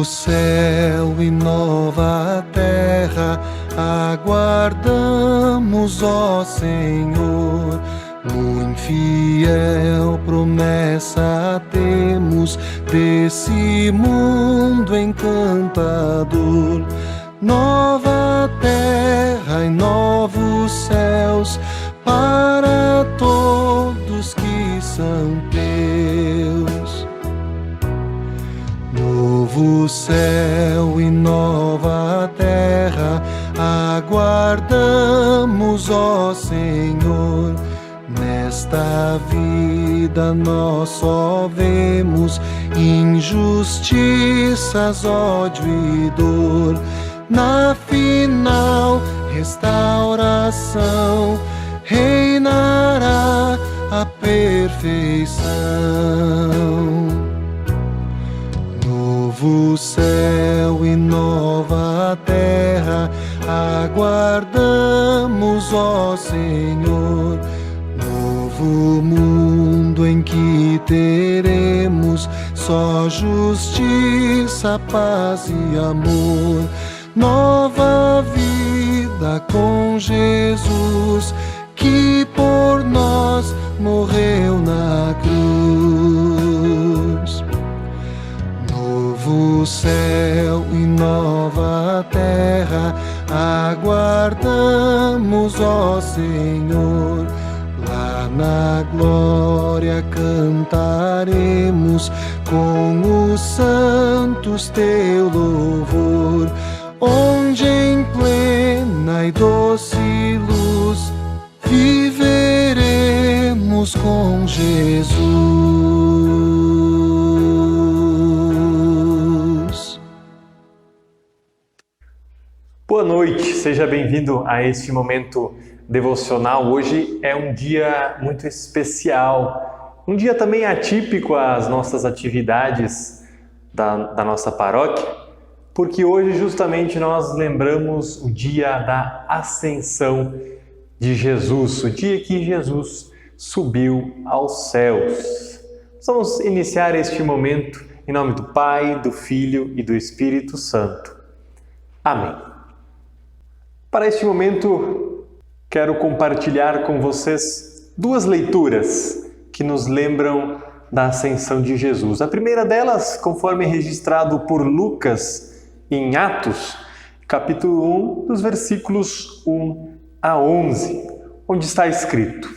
Novo céu e nova terra aguardamos, ó Senhor. Muito fiel promessa temos desse mundo encantador. Nova terra e novos céus para todos que são teus. Novo céu e nova terra aguardamos, ó Senhor. Nesta vida nós só vemos injustiças, ódio e dor. Na final restauração reinará a perfeição. Novo céu e nova terra aguardamos, ó Senhor. Novo mundo em que teremos só justiça, paz e amor. Nova vida com Jesus, que por nós morreu na cruz. Novo céu e nova terra aguardamos, ó Senhor. Lá na glória cantaremos com os santos teu louvor, onde em plena e doce luz viveremos com Jesus. Boa noite, seja bem-vindo a este momento devocional. Hoje é um dia muito especial, um dia também atípico às nossas atividades da nossa paróquia, porque hoje justamente nós lembramos o dia da Ascensão de Jesus, o dia que Jesus subiu aos céus. Vamos iniciar este momento em nome do Pai, do Filho e do Espírito Santo. Amém. Para este momento, quero compartilhar com vocês duas leituras que nos lembram da Ascensão de Jesus. A primeira delas, conforme registrado por Lucas em Atos, capítulo 1, dos versículos 1 a 11, onde está escrito: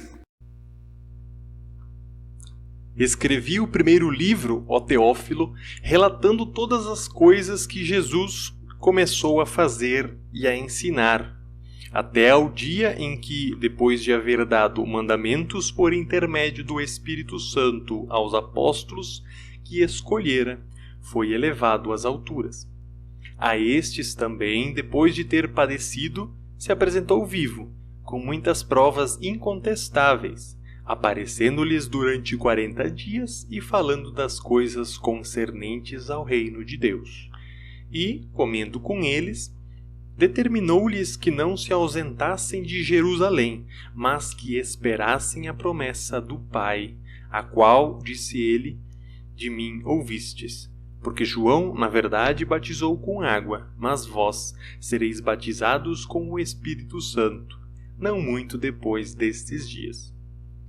Escrevi o primeiro livro, ó Teófilo, relatando todas as coisas que Jesus começou a fazer e a ensinar, até ao dia em que, depois de haver dado mandamentos por intermédio do Espírito Santo aos apóstolos que escolhera, foi elevado às alturas. A estes também, depois de ter padecido, se apresentou vivo, com muitas provas incontestáveis, aparecendo-lhes durante 40 dias e falando das coisas concernentes ao reino de Deus. E, comendo com eles, determinou-lhes que não se ausentassem de Jerusalém, mas que esperassem a promessa do Pai, a qual, disse ele, de mim ouvistes. Porque João, na verdade, batizou com água, mas vós sereis batizados com o Espírito Santo, não muito depois destes dias.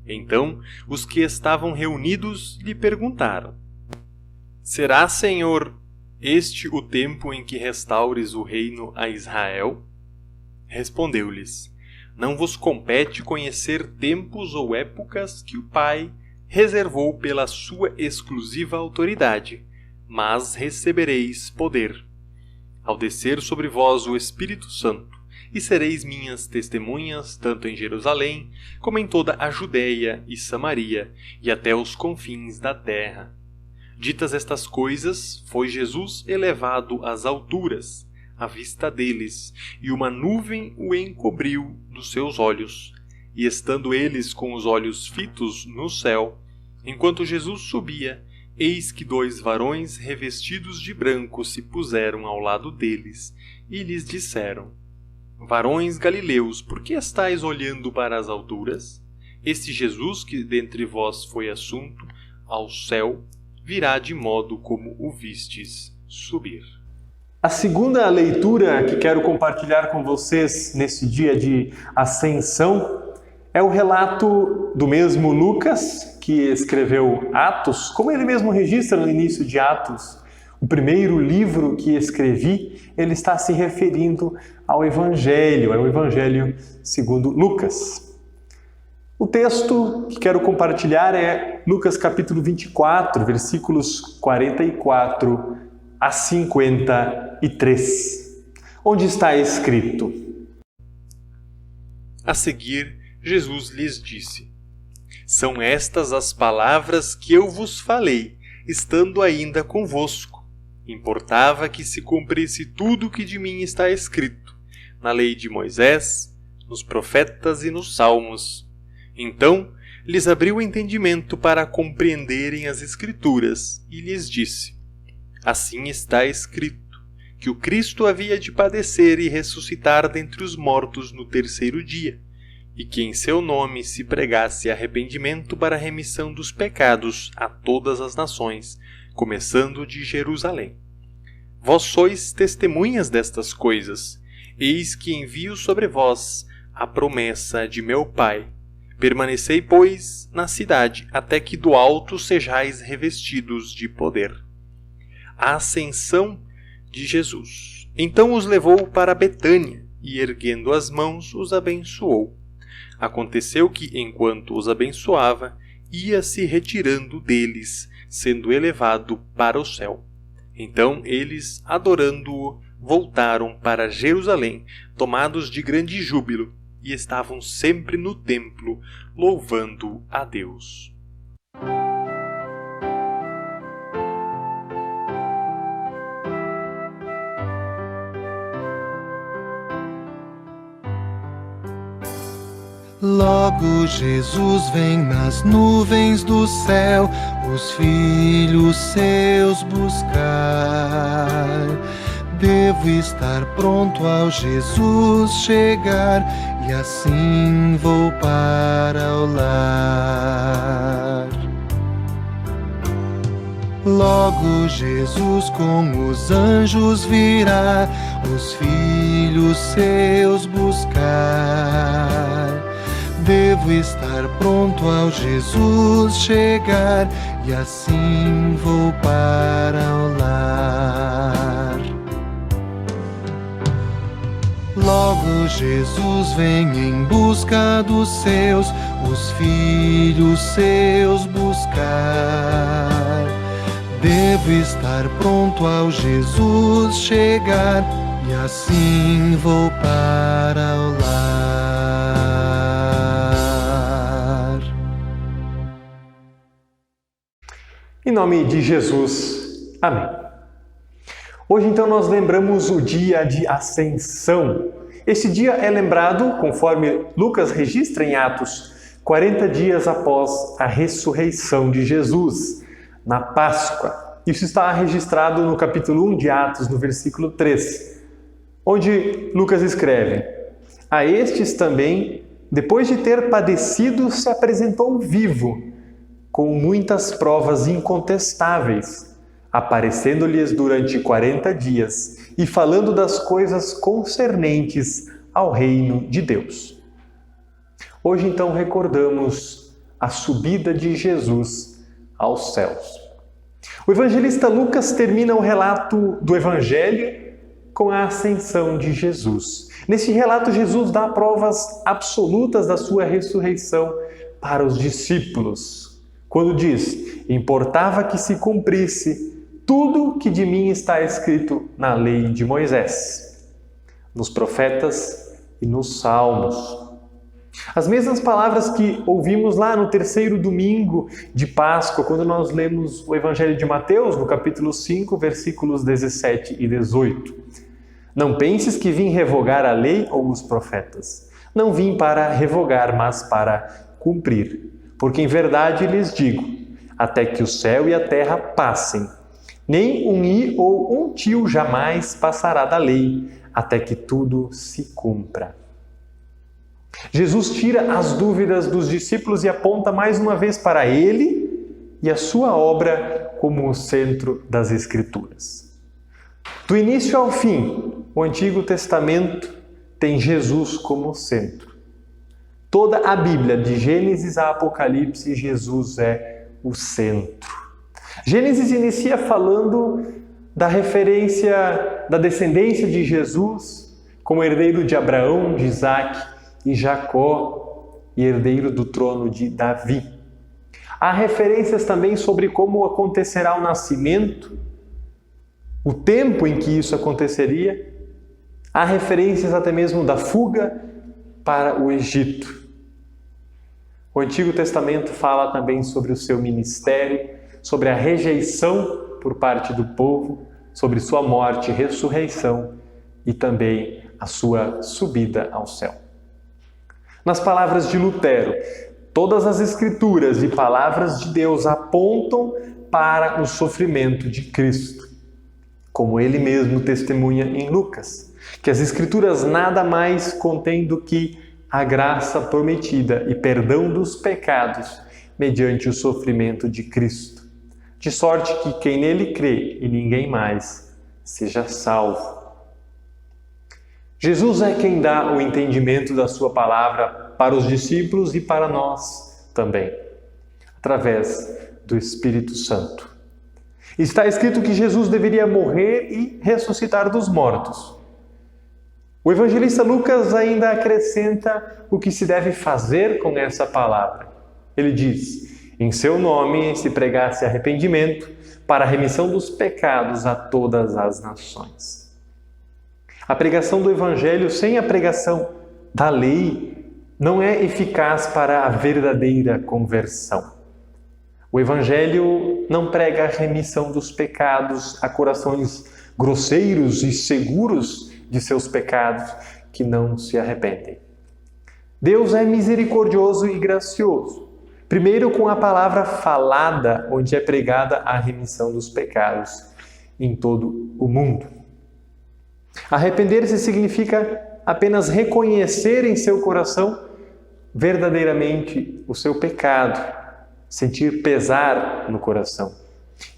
Então, os que estavam reunidos lhe perguntaram: Será, Senhor, este o tempo em que restaures o reino a Israel? Respondeu-lhes: Não vos compete conhecer tempos ou épocas que o Pai reservou pela sua exclusiva autoridade, mas recebereis poder, ao descer sobre vós o Espírito Santo, e sereis minhas testemunhas tanto em Jerusalém, como em toda a Judéia e Samaria, e até os confins da terra. Ditas estas coisas, foi Jesus elevado às alturas, à vista deles, e uma nuvem o encobriu dos seus olhos. E estando eles com os olhos fitos no céu, enquanto Jesus subia, eis que 2 varões revestidos de branco se puseram ao lado deles, e lhes disseram: Varões galileus, por que estáis olhando para as alturas? Este Jesus que dentre vós foi assunto ao céu, virá de modo como o vistes subir. A segunda leitura que quero compartilhar com vocês nesse dia de Ascensão é o relato do mesmo Lucas, que escreveu Atos, como ele mesmo registra no início de Atos. O primeiro livro que escrevi, ele está se referindo ao Evangelho, é o Evangelho segundo Lucas. O texto que quero compartilhar é Lucas capítulo 24, versículos 44 a 53, onde está escrito: A seguir, Jesus lhes disse: São estas as palavras que eu vos falei, estando ainda convosco. Importava que se cumprisse tudo o que de mim está escrito, na lei de Moisés, nos profetas e nos salmos. Então, lhes abriu o entendimento para compreenderem as Escrituras, e lhes disse: Assim está escrito, que o Cristo havia de padecer e ressuscitar dentre os mortos no terceiro dia, e que em seu nome se pregasse arrependimento para a remissão dos pecados a todas as nações, começando de Jerusalém. Vós sois testemunhas destas coisas. Eis que envio sobre vós a promessa de meu Pai. Permanecei, pois, na cidade, até que do alto sejais revestidos de poder. A ascensão de Jesus. Então os levou para Betânia, e erguendo as mãos, os abençoou. Aconteceu que, enquanto os abençoava, ia se retirando deles, sendo elevado para o céu. Então eles, adorando-o, voltaram para Jerusalém, tomados de grande júbilo, e estavam sempre no templo, louvando a Deus. Logo Jesus vem nas nuvens do céu, os filhos seus buscar. Devo estar pronto ao Jesus chegar, e assim vou para o lar. Logo Jesus com os anjos virá, os filhos seus buscar. Devo estar pronto ao Jesus chegar, e assim vou para o lar. Logo Jesus vem em busca dos seus, os filhos seus buscar. Devo estar pronto ao Jesus chegar, e assim vou para o lar. Em nome de Jesus. Amém. Hoje, então, nós lembramos o dia de Ascensão. Esse dia é lembrado, conforme Lucas registra em Atos, 40 dias após a ressurreição de Jesus, na Páscoa. Isso está registrado no capítulo 1 de Atos, no versículo 3, onde Lucas escreve: A estes também, depois de ter padecido, se apresentou vivo, com muitas provas incontestáveis, aparecendo-lhes durante 40 dias e falando das coisas concernentes ao reino de Deus. Hoje, então, recordamos a subida de Jesus aos céus. O evangelista Lucas termina o relato do Evangelho com a ascensão de Jesus. Nesse relato, Jesus dá provas absolutas da sua ressurreição para os discípulos, quando diz: importava que se cumprisse tudo que de mim está escrito na lei de Moisés, nos profetas e nos salmos. As mesmas palavras que ouvimos lá no terceiro domingo de Páscoa, quando nós lemos o Evangelho de Mateus, no capítulo 5, versículos 17 e 18. Não penses que vim revogar a lei ou os profetas. Não vim para revogar, mas para cumprir. Porque em verdade lhes digo, até que o céu e a terra passem, nem um i ou um tio jamais passará da lei, até que tudo se cumpra. Jesus tira as dúvidas dos discípulos e aponta mais uma vez para ele e a sua obra como o centro das Escrituras. Do início ao fim, o Antigo Testamento tem Jesus como centro. Toda a Bíblia, de Gênesis a Apocalipse, Jesus é o centro. Gênesis inicia falando da referência da descendência de Jesus como herdeiro de Abraão, de Isaac e Jacó e herdeiro do trono de Davi. Há referências também sobre como acontecerá o nascimento, o tempo em que isso aconteceria. Há referências até mesmo da fuga para o Egito. O Antigo Testamento fala também sobre o seu ministério, sobre a rejeição por parte do povo, sobre sua morte e ressurreição e também a sua subida ao céu. Nas palavras de Lutero, todas as Escrituras e palavras de Deus apontam para o sofrimento de Cristo, como ele mesmo testemunha em Lucas, que as Escrituras nada mais contêm do que a graça prometida e perdão dos pecados mediante o sofrimento de Cristo, de sorte que quem nele crê e ninguém mais seja salvo. Jesus é quem dá o entendimento da sua palavra para os discípulos e para nós também, através do Espírito Santo. Está escrito que Jesus deveria morrer e ressuscitar dos mortos. O evangelista Lucas ainda acrescenta o que se deve fazer com essa palavra. Ele diz: em seu nome se pregasse arrependimento para a remissão dos pecados a todas as nações. A pregação do evangelho sem a pregação da lei não é eficaz para a verdadeira conversão. O evangelho não prega a remissão dos pecados a corações grosseiros e seguros de seus pecados que não se arrependem. Deus é misericordioso e gracioso. Primeiro com a palavra falada, onde é pregada a remissão dos pecados em todo o mundo. Arrepender-se significa apenas reconhecer em seu coração verdadeiramente o seu pecado, sentir pesar no coração.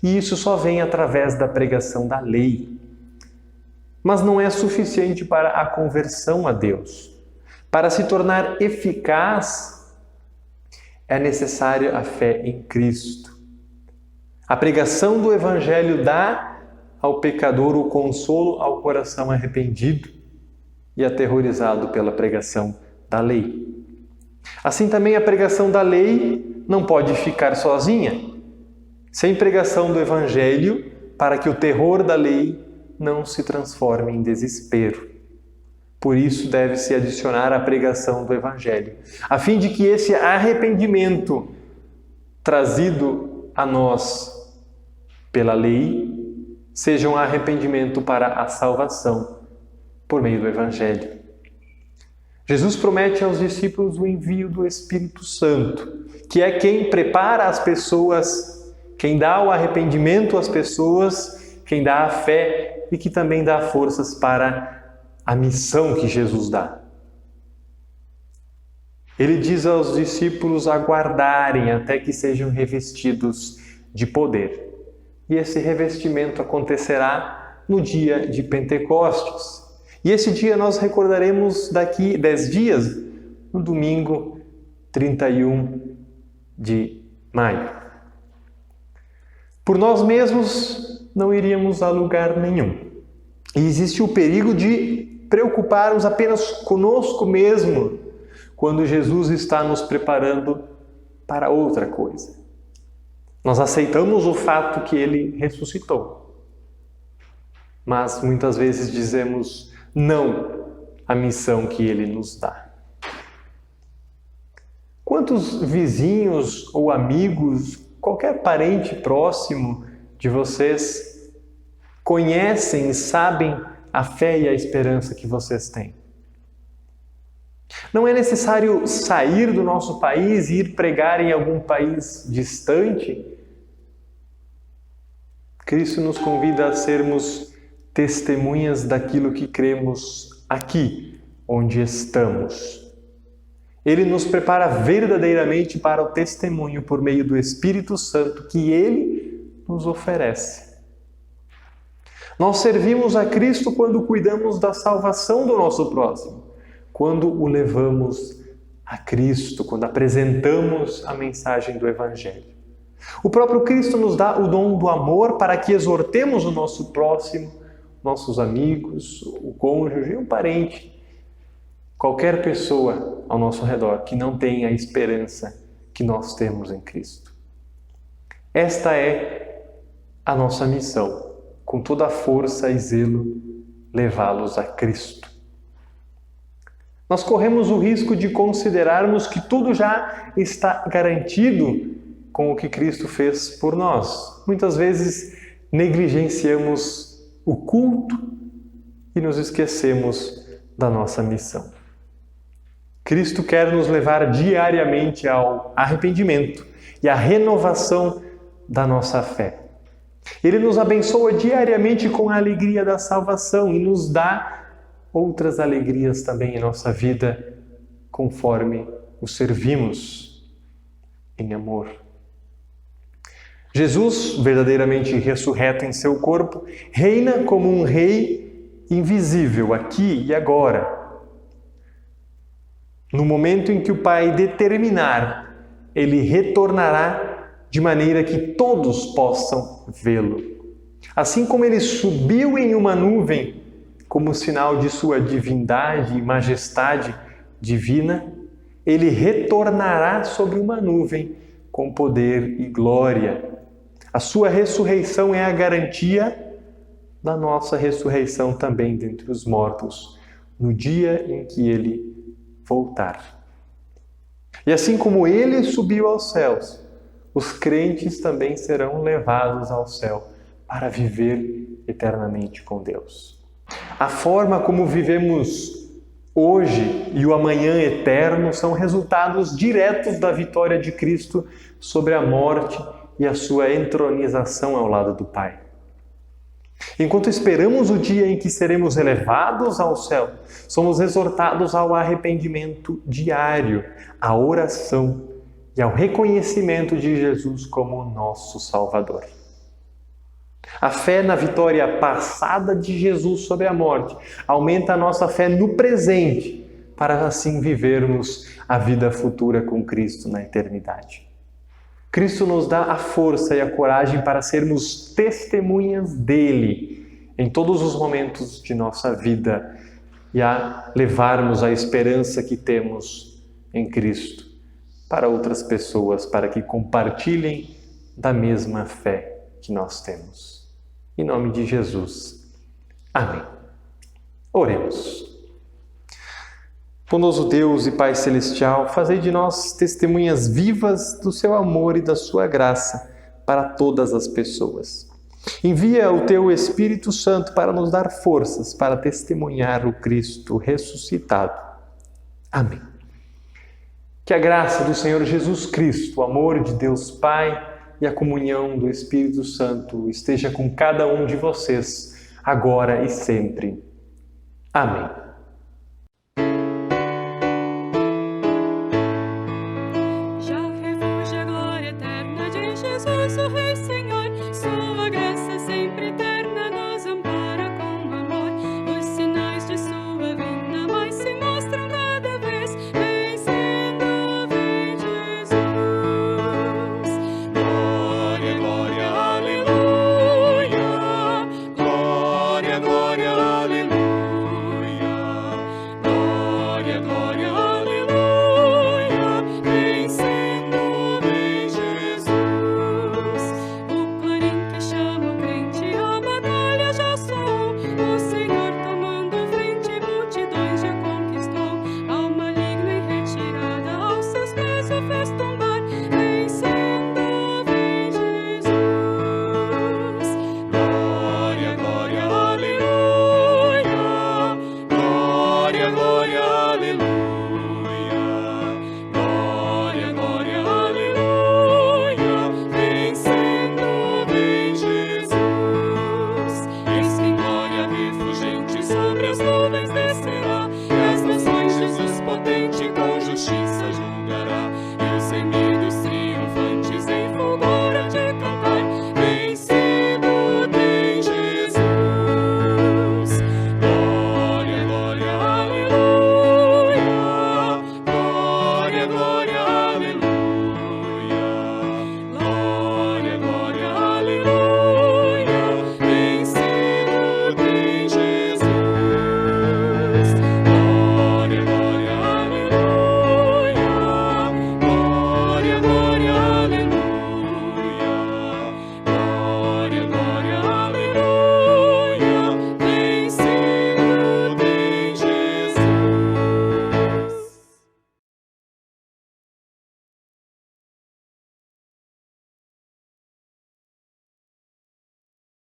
E isso só vem através da pregação da lei. Mas não é suficiente para a conversão a Deus. Para se tornar eficaz, é necessária a fé em Cristo. A pregação do Evangelho dá ao pecador o consolo ao coração arrependido e aterrorizado pela pregação da lei. Assim também a pregação da lei não pode ficar sozinha. Sem pregação do Evangelho, para que o terror da lei não se transforme em desespero. Por isso deve-se adicionar a pregação do Evangelho, a fim de que esse arrependimento trazido a nós pela lei seja um arrependimento para a salvação por meio do Evangelho. Jesus promete aos discípulos o envio do Espírito Santo, que é quem prepara as pessoas, quem dá o arrependimento às pessoas, quem dá a fé e que também dá forças para a missão que Jesus dá. Ele diz aos discípulos aguardarem até que sejam revestidos de poder. E esse revestimento acontecerá no dia de Pentecostes. E esse dia nós recordaremos daqui 10 dias, no domingo 31 de maio. Por nós mesmos não iríamos a lugar nenhum. E existe o perigo de preocuparmos apenas conosco mesmo, quando Jesus está nos preparando para outra coisa. Nós aceitamos o fato que Ele ressuscitou, mas muitas vezes dizemos não à missão que Ele nos dá. Quantos vizinhos ou amigos, qualquer parente próximo de vocês, conhecem e sabem a fé e a esperança que vocês têm? Não é necessário sair do nosso país e ir pregar em algum país distante. Cristo nos convida a sermos testemunhas daquilo que cremos aqui, onde estamos. Ele nos prepara verdadeiramente para o testemunho por meio do Espírito Santo que Ele nos oferece. Nós servimos a Cristo quando cuidamos da salvação do nosso próximo, quando o levamos a Cristo, quando apresentamos a mensagem do Evangelho. O próprio Cristo nos dá o dom do amor para que exortemos o nosso próximo, nossos amigos, o cônjuge, um parente, qualquer pessoa ao nosso redor que não tenha a esperança que nós temos em Cristo. Esta é a nossa missão, com toda a força e zelo, levá-los a Cristo. Nós corremos o risco de considerarmos que tudo já está garantido com o que Cristo fez por nós. Muitas vezes negligenciamos o culto e nos esquecemos da nossa missão. Cristo quer nos levar diariamente ao arrependimento e à renovação da nossa fé. Ele nos abençoa diariamente com a alegria da salvação e nos dá outras alegrias também em nossa vida, conforme o servimos em amor. Jesus, verdadeiramente ressurreto em seu corpo, reina como um rei invisível aqui e agora. No momento em que o Pai determinar, ele retornará de maneira que todos possam vê-lo. Assim como ele subiu em uma nuvem, como sinal de sua divindade e majestade divina, ele retornará sobre uma nuvem com poder e glória. A sua ressurreição é a garantia da nossa ressurreição também dentre os mortos, no dia em que ele voltar. E assim como ele subiu aos céus, os crentes também serão levados ao céu para viver eternamente com Deus. A forma como vivemos hoje e o amanhã eterno são resultados diretos da vitória de Cristo sobre a morte e a sua entronização ao lado do Pai. Enquanto esperamos o dia em que seremos elevados ao céu, somos exortados ao arrependimento diário, à oração e ao reconhecimento de Jesus como nosso Salvador. A fé na vitória passada de Jesus sobre a morte aumenta a nossa fé no presente, para assim vivermos a vida futura com Cristo na eternidade. Cristo nos dá a força e a coragem para sermos testemunhas dele em todos os momentos de nossa vida e a levarmos a esperança que temos em Cristo para outras pessoas, para que compartilhem da mesma fé que nós temos. Em nome de Jesus. Amém. Oremos. Bondoso Deus e Pai Celestial, fazei de nós testemunhas vivas do seu amor e da sua graça para todas as pessoas. Envia o teu Espírito Santo para nos dar forças para testemunhar o Cristo ressuscitado. Amém. Que a graça do Senhor Jesus Cristo, o amor de Deus Pai e a comunhão do Espírito Santo esteja com cada um de vocês, agora e sempre. Amém. O Rei Senhor, sua graça sempre eterna nos ampara com amor. Os sinais de sua vinda mais se mostram cada vez, vencendo, vem Jesus. Glória, glória, aleluia. Glória, glória, aleluia. Glória, glória, aleluia. Vencendo, vem Jesus. Sobre as nuvens descerá, e as nações Jesus potente com justiça